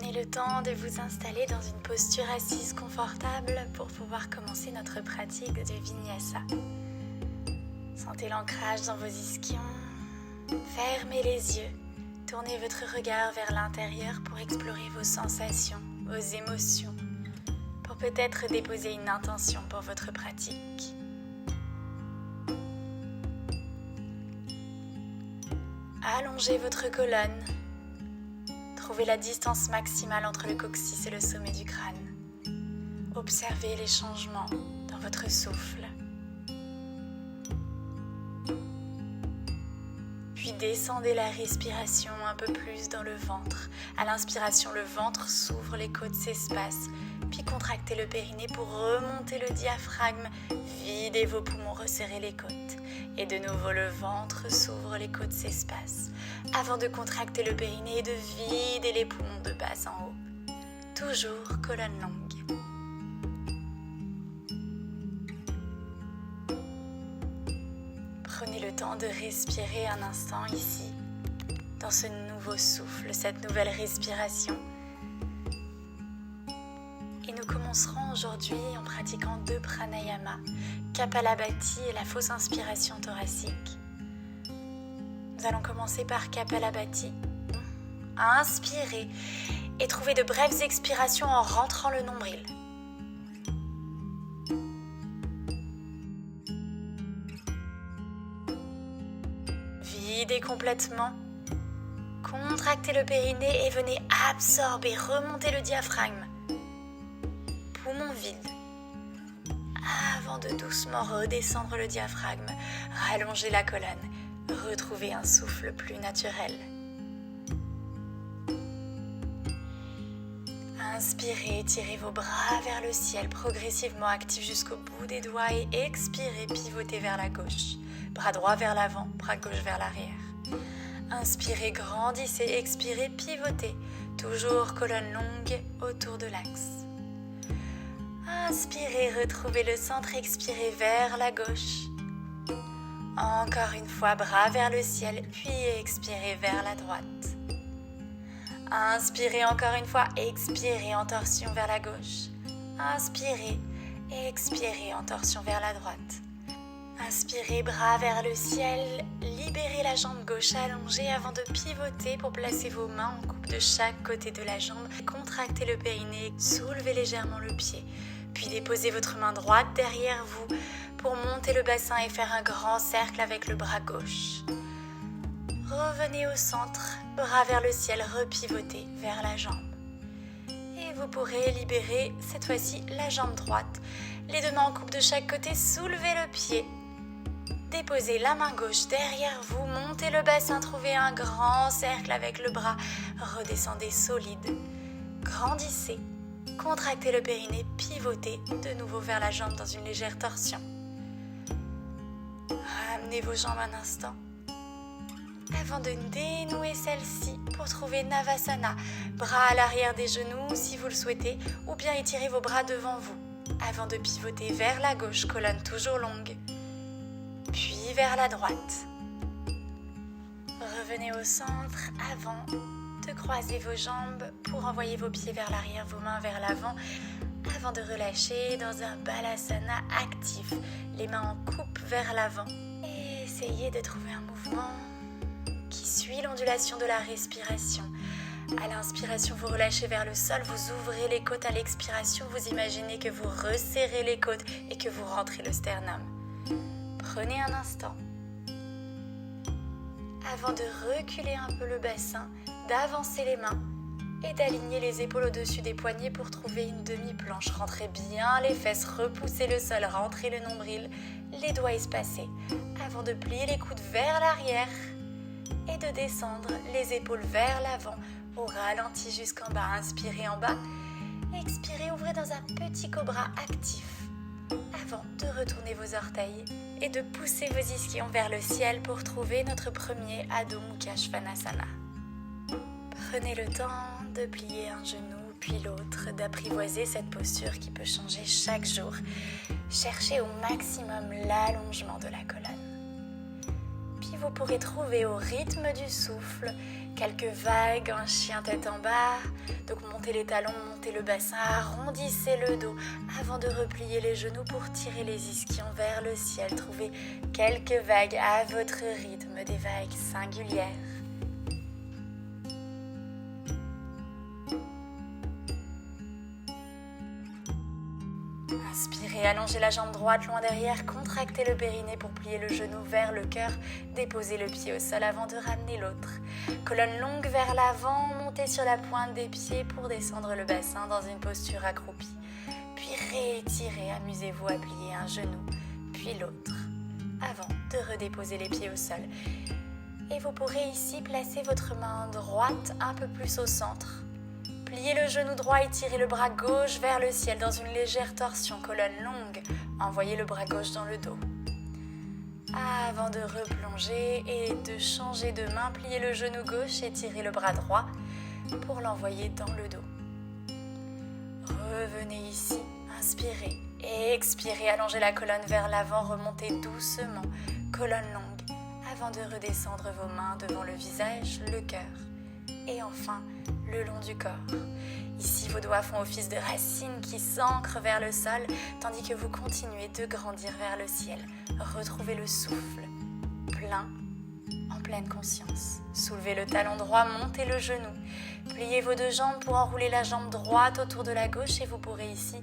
Prenez le temps de vous installer dans une posture assise confortable pour pouvoir commencer notre pratique de Vinyasa. Sentez l'ancrage dans vos ischions. Fermez les yeux. Tournez votre regard vers l'intérieur pour explorer vos sensations, vos émotions, pour peut-être déposer une intention pour votre pratique. Allongez votre colonne. Trouvez la distance maximale entre le coccyx et le sommet du crâne. Observez les changements dans votre souffle. Puis descendez la respiration un peu plus dans le ventre. À l'inspiration, le ventre s'ouvre, les côtes s'espacent. Puis contractez le périnée pour remonter le diaphragme. Videz vos poumons, resserrez les côtes. Et de nouveau, le ventre s'ouvre, les côtes s'espacent. Avant de contracter le périnée et de vider les poumons de bas en haut. Toujours colonne longue. Prenez le temps de respirer un instant ici, dans ce nouveau souffle, cette nouvelle respiration. Et nous commencerons aujourd'hui en pratiquant 2 pranayamas, Kapalabhati et la fausse inspiration thoracique. Nous allons commencer par Kapalabhati. Inspirez et trouvez de brèves expirations en rentrant le nombril. Videz complètement. Contractez le périnée et venez absorber, remonter le diaphragme. Poumons vides. Avant de doucement redescendre le diaphragme, rallongez la colonne. Retrouvez un souffle plus naturel. Inspirez, tirez vos bras vers le ciel, progressivement actifs jusqu'au bout des doigts et expirez, pivotez vers la gauche. Bras droit vers l'avant, bras gauche vers l'arrière. Inspirez, grandissez, expirez, pivotez. Toujours colonne longue autour de l'axe. Inspirez, retrouvez le centre, expirez vers la gauche. Encore une fois, bras vers le ciel, puis expirez vers la droite. Inspirez encore une fois, expirez en torsion vers la gauche. Inspirez, expirez en torsion vers la droite. Inspirez, bras vers le ciel, libérez la jambe gauche allongée avant de pivoter pour placer vos mains en coupe de chaque côté de la jambe. Contractez le périnée, soulevez légèrement le pied, puis déposez votre main droite derrière vous pour monter le bassin et faire un grand cercle avec le bras gauche. Revenez au centre, bras vers le ciel, repivotez vers la jambe. Et vous pourrez libérer cette fois-ci la jambe droite. Les 2 mains en coupe de chaque côté, soulevez le pied. Déposez la main gauche derrière vous, montez le bassin, trouvez un grand cercle avec le bras. Redescendez solide, grandissez, contractez le périnée, pivotez de nouveau vers la jambe dans une légère torsion. Ramenez vos jambes un instant avant de dénouer celle-ci pour trouver Navasana. Bras à l'arrière des genoux si vous le souhaitez, ou bien étirez vos bras devant vous avant de pivoter vers la gauche, colonne toujours longue, puis vers la droite. Revenez au centre avant de croiser vos jambes pour envoyer vos pieds vers l'arrière, vos mains vers l'avant, avant de relâcher dans un Balasana actif, les mains en coupe vers l'avant. Et essayez de trouver un mouvement qui suit l'ondulation de la respiration. À l'inspiration, vous relâchez vers le sol, vous ouvrez les côtes. À l'expiration, vous imaginez que vous resserrez les côtes et que vous rentrez le sternum. Prenez un instant. Avant de reculer un peu le bassin, d'avancer les mains et d'aligner les épaules au-dessus des poignets pour trouver une demi-planche. Rentrez bien les fesses, repoussez le sol, rentrez le nombril, les doigts espacés. Avant de plier les coudes vers l'arrière et de descendre les épaules vers l'avant au ralenti jusqu'en bas. Inspirez en bas, expirez, ouvrez dans un petit cobra actif avant de retourner vos orteils et de pousser vos ischions vers le ciel pour trouver notre premier Adho Mukha Svanasana. Prenez le temps de plier un genou puis l'autre, d'apprivoiser cette posture qui peut changer chaque jour. Cherchez au maximum l'allongement de la colonne. Puis vous pourrez trouver au rythme du souffle quelques vagues, un chien tête en bas. Donc montez les talons, montez le bassin, arrondissez le dos avant de replier les genoux pour tirer les ischions vers le ciel. Trouvez quelques vagues à votre rythme, des vagues singulières. Inspirez, allongez la jambe droite loin derrière, contractez le périnée pour plier le genou vers le cœur, déposez le pied au sol avant de ramener l'autre. Colonne longue vers l'avant, montez sur la pointe des pieds pour descendre le bassin dans une posture accroupie. Puis réétirez, amusez-vous à plier un genou, puis l'autre, avant de redéposer les pieds au sol. Et vous pourrez ici placer votre main droite un peu plus au centre. Pliez le genou droit et tirez le bras gauche vers le ciel dans une légère torsion, colonne longue. Envoyez le bras gauche dans le dos. Avant de replonger et de changer de main, pliez le genou gauche et tirez le bras droit pour l'envoyer dans le dos. Revenez ici, inspirez et expirez, allongez la colonne vers l'avant, remontez doucement, colonne longue, avant de redescendre vos mains devant le visage, le cœur. Et enfin, le long du corps. Ici, vos doigts font office de racines qui s'ancrent vers le sol, tandis que vous continuez de grandir vers le ciel. Retrouvez le souffle, plein, en pleine conscience. Soulevez le talon droit, montez le genou. Pliez vos deux jambes pour enrouler la jambe droite autour de la gauche et vous pourrez ici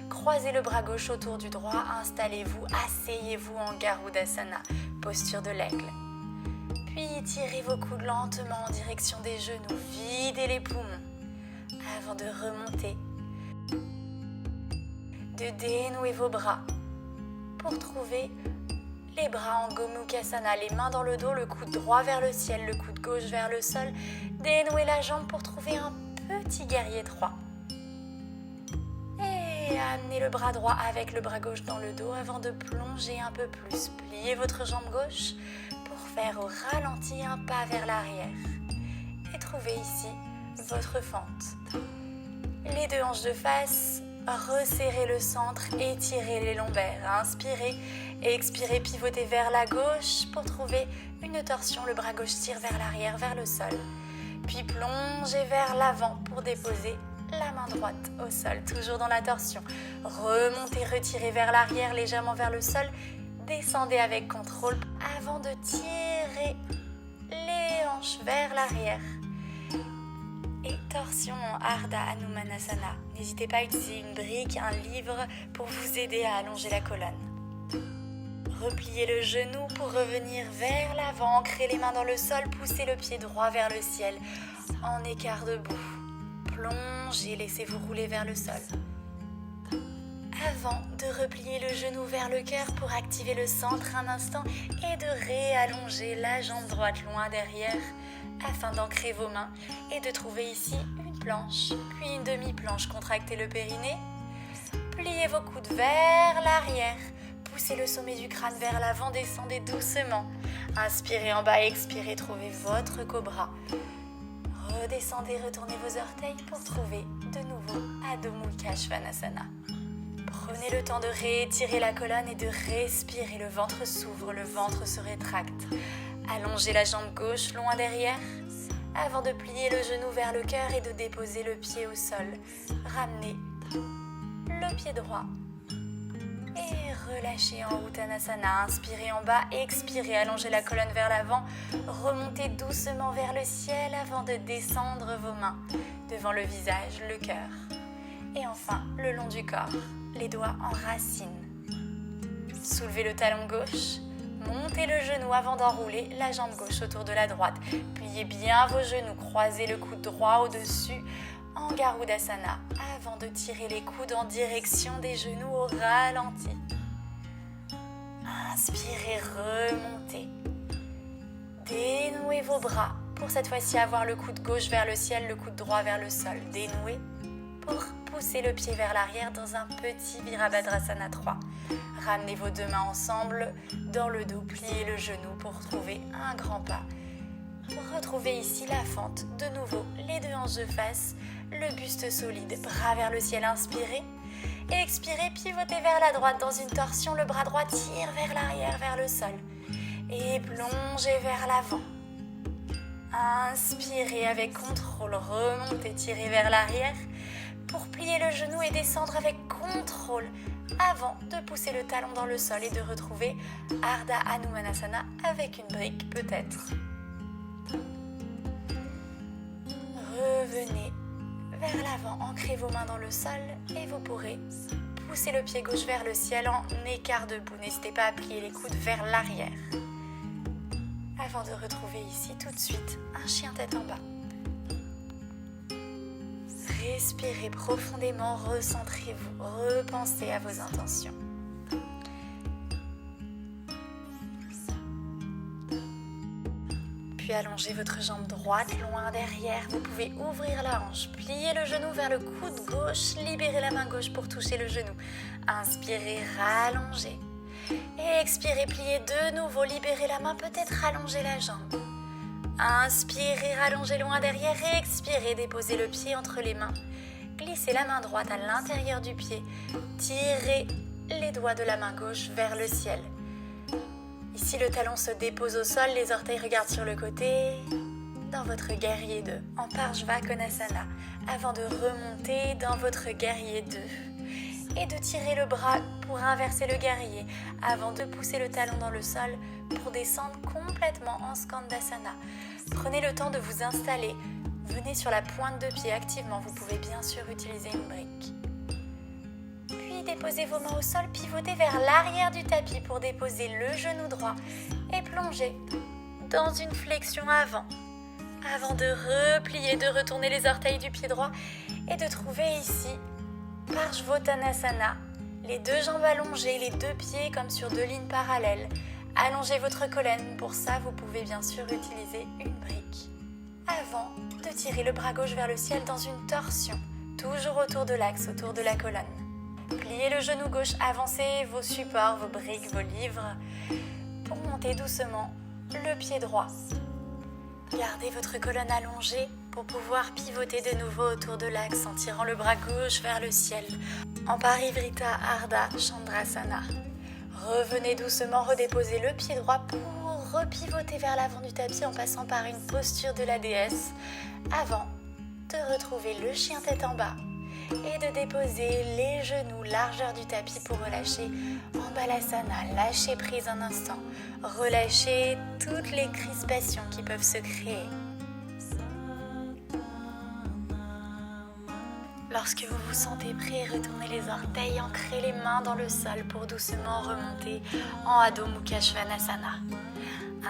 croiser le bras gauche autour du droit. Installez-vous, asseyez-vous en Garudasana, posture de l'aigle. Puis tirez vos coudes lentement en direction des genoux, videz les poumons avant de remonter, de dénouer vos bras pour trouver les bras en Gomukhasana, les mains dans le dos, le coude droit vers le ciel, le coude gauche vers le sol. Dénouez la jambe pour trouver un petit guerrier 3. Et amenez le bras droit avec le bras gauche dans le dos avant de plonger un peu plus. Pliez votre jambe gauche pour faire au ralenti un pas vers l'arrière. Et trouvez ici votre fente. Les deux hanches de face, resserrez le centre, étirez les lombaires. Inspirez et expirez, pivotez vers la gauche pour trouver une torsion. Le bras gauche tire vers l'arrière, vers le sol. Puis plongez vers l'avant pour déposer la main droite au sol, toujours dans la torsion. Remontez, retirez vers l'arrière, légèrement vers le sol. Descendez avec contrôle avant de tirer les hanches vers l'arrière. Et torsion en Ardha Hanumanasana. N'hésitez pas à utiliser une brique, un livre pour vous aider à allonger la colonne. Repliez le genou pour revenir vers l'avant, ancrez les mains dans le sol, poussez le pied droit vers le ciel en écart debout. Plongez, laissez-vous rouler vers le sol. Avant de replier le genou vers le cœur pour activer le centre un instant et de réallonger la jambe droite loin derrière afin d'ancrer vos mains et de trouver ici une planche, puis une demi-planche. Contractez le périnée, pliez vos coudes vers l'arrière, poussez le sommet du crâne vers l'avant, descendez doucement. Inspirez en bas, expirez, trouvez votre cobra. Redescendez, retournez vos orteils pour trouver de nouveau Adho Mukha Svanasana. Prenez le temps de réétirer la colonne et de respirer. Le ventre s'ouvre, le ventre se rétracte. Allongez la jambe gauche loin derrière avant de plier le genou vers le cœur et de déposer le pied au sol. Ramenez le pied droit et relâchez en Uttanasana. Inspirez en bas, expirez, allongez la colonne vers l'avant. Remontez doucement vers le ciel avant de descendre vos mains devant le visage, le cœur. Et enfin, le long du corps, les doigts en racine. Soulevez le talon gauche, montez le genou avant d'enrouler la jambe gauche autour de la droite. Pliez bien vos genoux, croisez le coude droit au-dessus en Garudasana avant de tirer les coudes en direction des genoux au ralenti. Inspirez, remontez. Dénouez vos bras pour cette fois-ci avoir le coude gauche vers le ciel, le coude droit vers le sol. Dénouez pour pousser le pied vers l'arrière dans un petit Virabhadrasana 3. Ramenez vos deux mains ensemble dans le dos, pliez le genou pour trouver un grand pas. Retrouvez ici la fente, de nouveau les deux hanches de face, le buste solide, bras vers le ciel, inspirez. Et expirez, pivotez vers la droite dans une torsion, le bras droit tire vers l'arrière, vers le sol. et plongez vers l'avant. Inspirez avec contrôle, remontez, tirez vers l'arrière pour plier le genou et descendre avec contrôle avant de pousser le talon dans le sol et de retrouver Ardha Hanumanasana avec une brique peut-être. Revenez vers l'avant, ancrez vos mains dans le sol et vous pourrez pousser le pied gauche vers le ciel en écart debout. N'hésitez pas à plier les coudes vers l'arrière. Avant de retrouver ici tout de suite un chien tête en bas. Respirez profondément, recentrez-vous, repensez à vos intentions. Puis allongez votre jambe droite loin derrière. Vous pouvez ouvrir la hanche, plier le genou vers le coude gauche, libérez la main gauche pour toucher le genou. Inspirez, rallongez. Et expirez, pliez de nouveau, libérez la main, peut-être rallonger la jambe. Inspirez, rallongez loin derrière et expirez, déposez le pied entre les mains. Glissez la main droite à l'intérieur du pied. Tirez les doigts de la main gauche vers le ciel. Ici, le talon se dépose au sol, les orteils regardent sur le côté. Dans votre guerrier 2, en Parshvakonasana, avant de remonter dans votre guerrier 2. Et de tirer le bras pour inverser le guerrier avant de pousser le talon dans le sol pour descendre complètement en Skandasana. Prenez le temps de vous installer. Venez sur la pointe de pied activement. Vous pouvez bien sûr utiliser une brique. Puis déposez vos mains au sol, pivotez vers l'arrière du tapis pour déposer le genou droit et plongez dans une flexion avant de replier, de retourner les orteils du pied droit et de trouver ici Parshvottanasana, les deux jambes allongées, les deux pieds comme sur deux lignes parallèles. Allongez votre colonne, pour ça vous pouvez bien sûr utiliser une brique. Avant de tirer le bras gauche vers le ciel dans une torsion, toujours autour de l'axe, autour de la colonne. Pliez le genou gauche, avancez vos supports, vos briques, vos livres, pour monter doucement le pied droit. Gardez votre colonne allongée pour pouvoir pivoter de nouveau autour de l'axe en tirant le bras gauche vers le ciel, en Parivrita Ardha Chandrasana. Revenez doucement, redéposez le pied droit pour repivoter vers l'avant du tapis en passant par une posture de la déesse avant de retrouver le chien tête en bas et de déposer les genoux largeur du tapis pour relâcher en Balasana. Lâchez prise un instant, relâchez toutes les crispations qui peuvent se créer. Lorsque vous vous sentez prêt, retournez les orteils, ancrez les mains dans le sol pour doucement remonter en Adho Mukha Svanasana.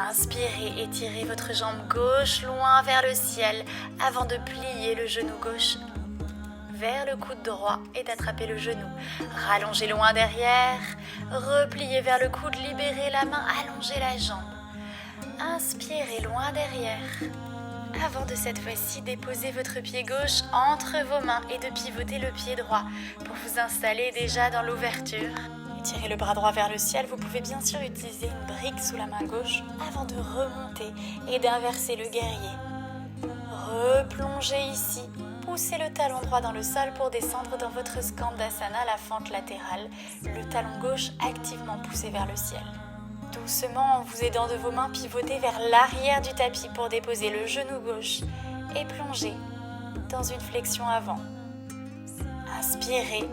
Inspirez, étirez votre jambe gauche loin vers le ciel avant de plier le genou gauche vers le coude droit et d'attraper le genou. Rallongez loin derrière, repliez vers le coude, libérez la main, allongez la jambe. Inspirez loin derrière. Avant de cette fois-ci déposer votre pied gauche entre vos mains et de pivoter le pied droit pour vous installer déjà dans l'ouverture. Tirez le bras droit vers le ciel, vous pouvez bien sûr utiliser une brique sous la main gauche avant de remonter et d'inverser le guerrier. Replongez ici, poussez le talon droit dans le sol pour descendre dans votre Skandasana, la fente latérale, le talon gauche activement poussé vers le ciel. Doucement, en vous aidant de vos mains, pivotez vers l'arrière du tapis pour déposer le genou gauche et plongez dans une flexion avant. Inspirez,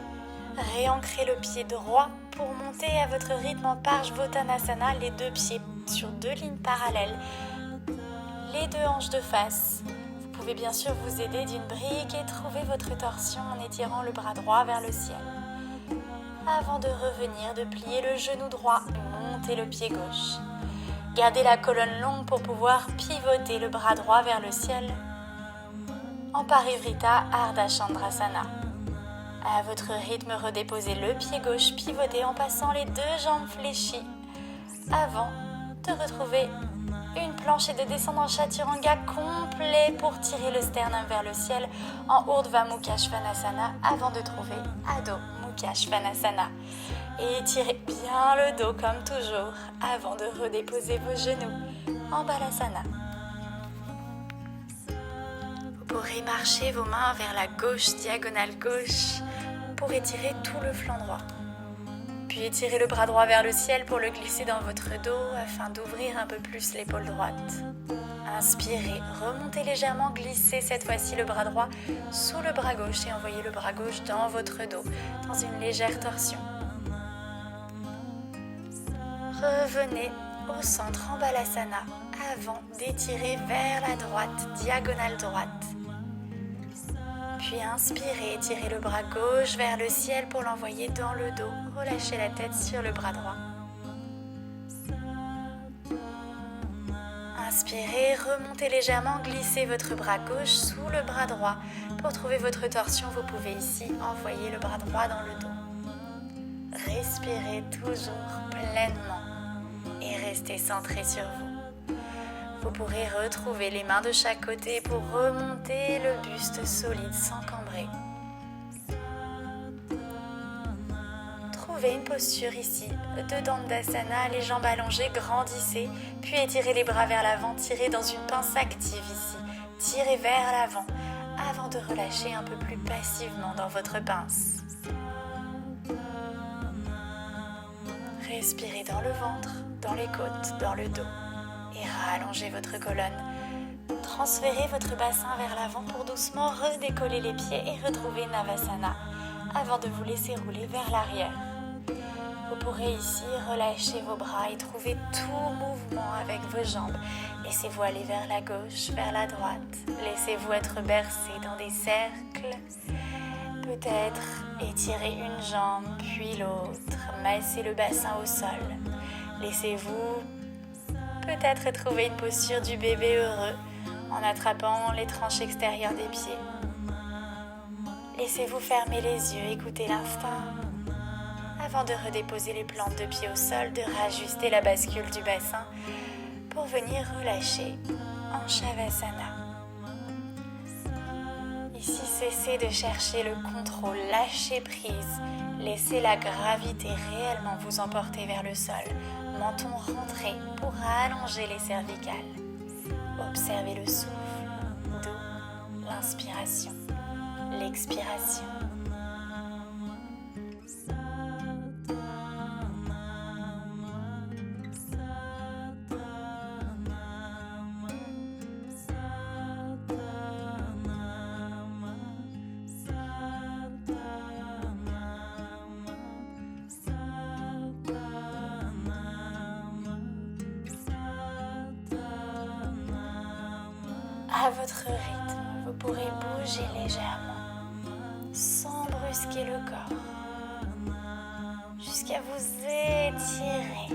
réancrez le pied droit pour monter à votre rythme en Parshvottanasana, les deux pieds sur deux lignes parallèles, les deux hanches de face. Vous pouvez bien sûr vous aider d'une brique et trouver votre torsion en étirant le bras droit vers le ciel. Avant de revenir, de plier le genou droit, montez le pied gauche. Gardez la colonne longue pour pouvoir pivoter le bras droit vers le ciel en Parivrita Ardha Chandrasana. À votre rythme, redéposez le pied gauche, pivotez en passant les deux jambes fléchies avant de retrouver une planche et de descendre en Chaturanga complet pour tirer le sternum vers le ciel en Urdhva Mukha Svanasana avant de trouver Adho Mukha Svanasana. Et étirez bien le dos comme toujours avant de redéposer vos genoux en Balasana. Vous pourrez marcher vos mains vers la gauche, diagonale gauche, pour étirer tout le flanc droit. Puis étirez le bras droit vers le ciel pour le glisser dans votre dos afin d'ouvrir un peu plus l'épaule droite. Inspirez, remontez légèrement, glissez cette fois-ci le bras droit sous le bras gauche et envoyez le bras gauche dans votre dos, dans une légère torsion. Revenez au centre en Balasana avant d'étirer vers la droite, diagonale droite. Puis inspirez, étirez le bras gauche vers le ciel pour l'envoyer dans le dos. Relâchez la tête sur le bras droit. Inspirez, remontez légèrement, glissez votre bras gauche sous le bras droit. Pour trouver votre torsion, vous pouvez ici envoyer le bras droit dans le dos. Respirez toujours pleinement et restez centré sur vous. Vous pourrez retrouver les mains de chaque côté pour remonter le buste solide sans cambrer. Trouvez une posture ici de Dandasana, les jambes allongées, grandissez, puis étirez les bras vers l'avant, tirez dans une pince active ici, tirez vers l'avant avant de relâcher un peu plus passivement dans votre pince. Respirez dans le ventre, dans les côtes, dans le dos et rallongez votre colonne. Transférez votre bassin vers l'avant pour doucement redécoller les pieds et retrouver Navasana avant de vous laisser rouler vers l'arrière. Vous pourrez ici relâcher vos bras et trouver tout mouvement avec vos jambes. Laissez-vous aller vers la gauche, vers la droite. Laissez-vous être bercé dans des cercles. Peut-être étirer une jambe, puis l'autre. Massez le bassin au sol. Laissez-vous peut-être trouver une posture du bébé heureux en attrapant les tranches extérieures des pieds. Laissez-vous fermer les yeux, écoutez l'instinct. Avant de redéposer les plantes de pied au sol, de rajuster la bascule du bassin pour venir relâcher en Shavasana. Ici, cessez de chercher le contrôle, lâchez prise, laissez la gravité réellement vous emporter vers le sol, menton rentré pour allonger les cervicales. Observez le souffle, d'où l'inspiration, l'expiration. À votre rythme, vous pourrez bouger légèrement, sans brusquer le corps, jusqu'à vous étirer,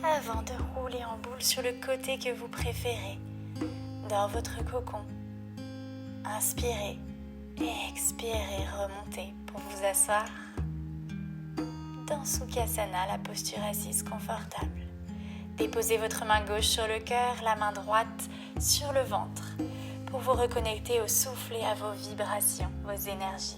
avant de rouler en boule sur le côté que vous préférez, dans votre cocon. Inspirez et expirez, remontez pour vous asseoir dans Sukhasana, la posture assise confortable. Déposez votre main gauche sur le cœur, la main droite sur le ventre pour vous reconnecter au souffle et à vos vibrations, vos énergies.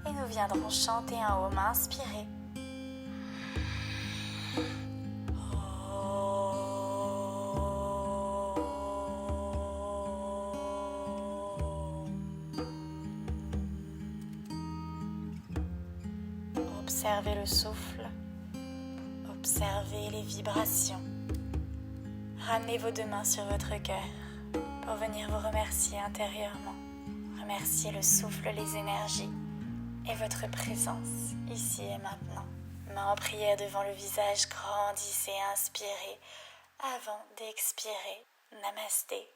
Et nous viendrons chanter un home. Inspirez. Observez le souffle, observez les vibrations. Ramenez vos deux mains sur votre cœur pour venir vous remercier intérieurement. Remerciez le souffle, les énergies et votre présence ici et maintenant. Main en prière devant le visage, grandissez, inspirez avant d'expirer. Namasté.